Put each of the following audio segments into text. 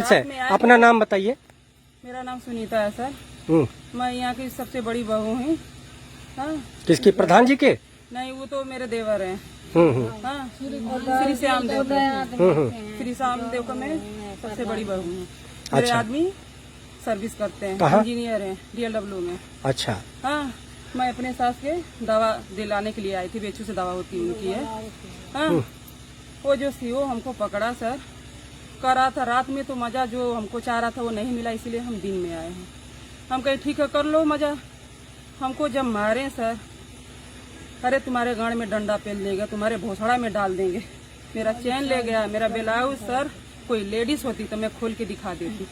अच्छा, अपना नाम बताइए। मेरा नाम सुनीता है सर। मैं यहाँ की सबसे बड़ी बहू हूँ। हाँ? किसकी, प्रधान जी के? नहीं, वो तो मेरे देवर हैं। हाँ? श्री श्याम देव श्री श्याम देव का मैं सबसे बड़ी बहू हूँ। मेरे अच्छा। आदमी सर्विस करते हैं, इंजीनियर हैं DLW में। अच्छा। हाँ, मैं अपने सास के दवा दिलाने के लिए आई थी, बेचू से दवा होती उनकी है। हाँ, वो जो सीओ हमको पकड़ा सर, करा था रात में, तो मजा जो हमको चाह रहा था वो नहीं मिला, इसीलिए हम दिन में आए हैं। हम कहे ठीक है, कर लो मजा। हमको जब मारे सर, अरे तुम्हारे गाड़ में डंडा पेल देगा, तुम्हारे भोसड़ा में डाल देंगे। मेरा चैन ले गया, मेरा ब्लाउज सर, कोई लेडीज होती तो मैं खोल के दिखा देती।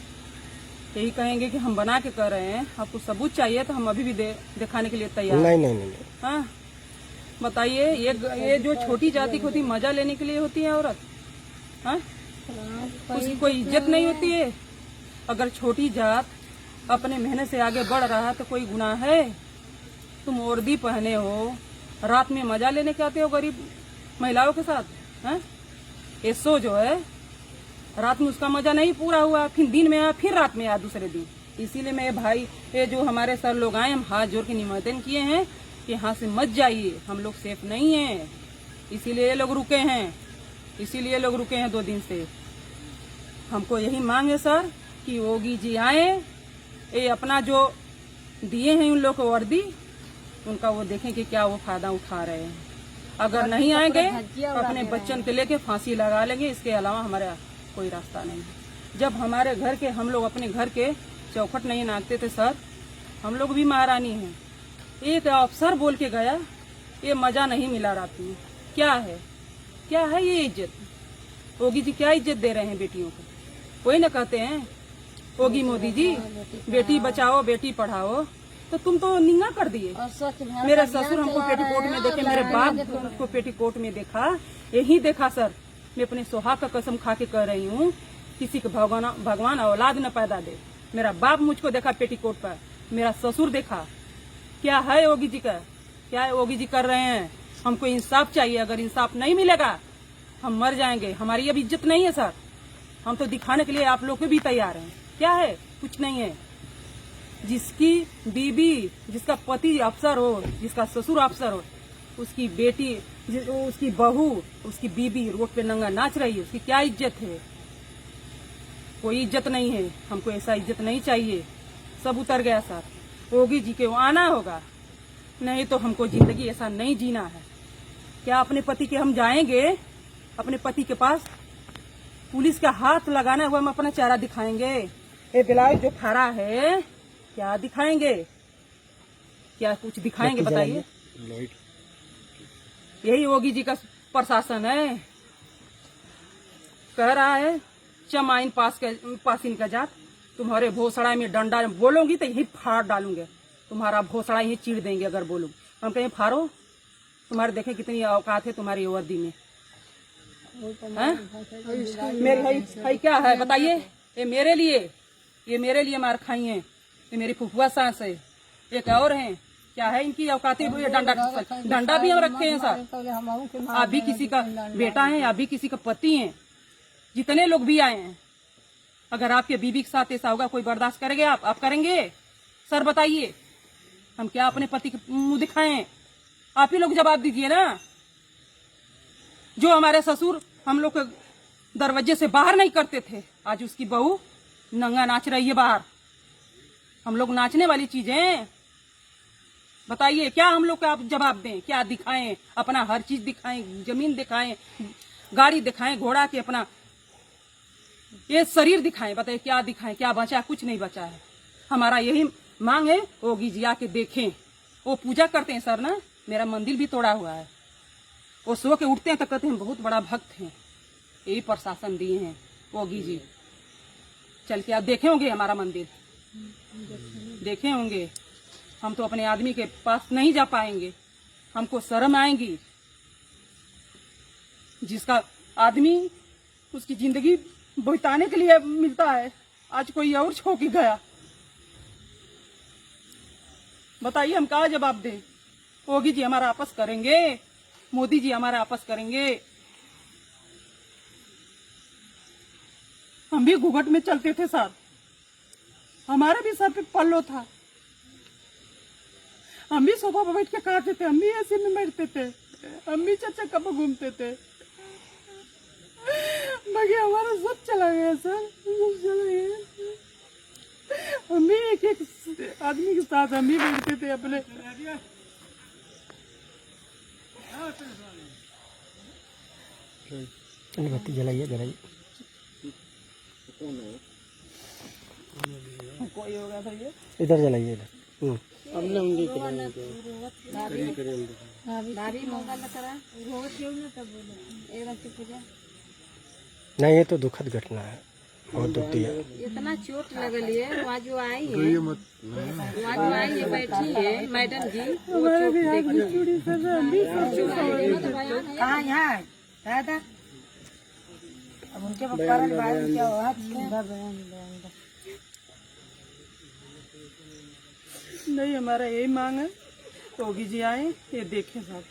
यही कहेंगे कि हम बना के कर रहे हैं, आपको सबूत चाहिए तो हम अभी भी दिखाने के लिए तैयार। नहीं। हाँ, बताइए, ये जो छोटी जाति की होती मजा लेने के लिए होती है औरत। हाँ, उसकी कोई इज्जत नहीं होती है। अगर छोटी जात अपने मेहनत से आगे बढ़ रहा है तो कोई गुनाह है? तुम वर्दी पहने हो, रात में मजा लेने के आते हो गरीब महिलाओं के साथ। हैं? एसो जो है, रात में उसका मजा नहीं पूरा हुआ, फिर दिन में आया, फिर रात में आया दूसरे दिन। इसीलिए मैं भाई, ये जो हमारे सर लोग आए, हम हाथ जोड़ के निवेदन किए हैं कि यहाँ से मत जाइए, हम लोग सेफ नहीं हैं। इसीलिए ये लोग रुके हैं, 2 दिन से। हमको यही मांग है सर कि योगी जी आए, ये अपना जो दिए हैं उन लोग को वर्दी, उनका वो देखें कि क्या वो फायदा उठा रहे हैं। अगर नहीं आएंगे तो अपने बच्चन के लेके फांसी लगा लेंगे, इसके अलावा हमारा कोई रास्ता नहीं है। जब हमारे घर के, हम लोग अपने घर के चौखट नहीं नापते थे सर, हम लोग भी महारानी हैं। एक अफसर बोल के गया, ये मजा नहीं मिला रात में। क्या है ये इज्जत? योगी जी क्या इज्जत दे रहे हैं बेटियों को? वही ना कहते हैं योगी मोदी जी, बेटी बचाओ बेटी पढ़ाओ, तो तुम तो निंगा कर दिए। मेरे ससुर हमको पेटीकोट में देखे, मेरे बाप को पेटीकोट में देखा, यही देखा सर। मैं अपने सुहाग का कसम खा के कह रही हूँ, किसी को भगवान औलाद न पैदा दे। मेरा बाप मुझको देखा पेटीकोट पर, मेरा ससुर देखा। क्या है योगी जी का? क्या योगी जी कर रहे हैं? हमको इंसाफ चाहिए। अगर इंसाफ नहीं मिलेगा हम मर जाएंगे। हमारी अब इज्जत नहीं है सर। हम तो दिखाने के लिए आप लोग को भी तैयार हैं। क्या है? कुछ नहीं है। जिसकी बीबी, जिसका पति अफसर हो, जिसका ससुर अफसर हो, उसकी बेटी, उसकी बहू, उसकी बीबी रोड पे नंगा नाच रही है, उसकी क्या इज्जत है? कोई इज्जत नहीं है। हमको ऐसा इज्जत नहीं चाहिए। सब उतर गया सर। योगी जी के आना होगा, नहीं तो हमको जिंदगी ऐसा नहीं जीना है। क्या अपने पति के हम जाएंगे, अपने पति के पास पुलिस का हाथ लगाना हुआ हम अपना चेहरा दिखाएंगे? ये ब्लाउज जो फाड़ा है, क्या दिखाएंगे? क्या कुछ दिखाएंगे? बताइए। यही योगी जी का प्रशासन है। कह रहा है चमाइन पास इनका जात, तुम्हारे भोसड़ा में डंडा बोलोगी तो यही फाड़ डालूंगे, तुम्हारा भोसड़ा यही चीर देंगे अगर बोलो। हम कहें फाड़ो, तुम्हारे देखें कितनी औकात है तुम्हारी वर्दी में। मेरे भाई क्या है बताइए? ये मेरे लिए मार खाई है। ये मेरी फुफुआ सास है, एक और है। क्या है इनकी औकातें? डंडा भी हम रखे हैं सर। आप भी किसी का बेटा है, आप भी किसी का पति है। जितने लोग भी आए हैं, अगर आपके बीबी के साथ ऐसा होगा, कोई बर्दाश्त करेंगे? आप करेंगे सर? बताइए, हम क्या अपने पति के मुंह दिखाएं? आप ही लोग जवाब दीजिए ना। जो हमारे ससुर हम लोग के दरवाजे से बाहर नहीं करते थे, आज उसकी बहू नंगा नाच रही है बाहर। हम लोग नाचने वाली चीजें? बताइए, क्या हम लोग का आप जवाब दें? क्या दिखाएं? अपना हर चीज दिखाएं, जमीन दिखाएं, गाड़ी दिखाएं, घोड़ा के अपना ये शरीर दिखाएं। बताइए क्या दिखाएं? क्या बचा? कुछ नहीं बचा है। हमारा यही मांग है, योगी जी आके देखें। वो पूजा करते हैं सर ना, मेरा मंदिर भी तोड़ा हुआ है। वो सो के उठते हैं तो कहते हैं बहुत बड़ा भक्त हैं। यही प्रशासन दिए हैं योगी जी। चल के आप देखे होंगे हमारा मंदिर, देखे होंगे। हम तो अपने आदमी के पास नहीं जा पाएंगे, हमको शर्म आएंगी। जिसका आदमी उसकी जिंदगी बिताने के लिए मिलता है, आज कोई और छो के गया। बताइए हम क्या जवाब दें? योगी जी हमारा आपस करेंगे, मोदी जी हमारा आपस करेंगे। हम भी घूंघट में चलते थे साहब, हमारे भी सर पे पल्लो था, हम भी सोफा पर बैठ के खाते थे, हम भी ऐसे में बैठते थे, हम भी चाचा कब घूमते थे। बाकी हमारा सब चला गया सर, सब चला गया। हम भी एक एक आदमी के साथ हम भी बैठते थे अपने। बत्ती जलाइए जलाइए। कोई होगा था ये इधर जलाइए इधर। नहीं, ये तो दुखद घटना है, बहुत दुख दिया। इतना चोट लगल है, वहाँ जो आई है, वहाँ जो आई है बैठी है मैडम जी, वो चोट देखी। कहाँ यहाँ दादा, अब उनके कारण क्या हुआ? नहीं, हमारा यही मांग है, योगी जी आए, ये देखें साहब।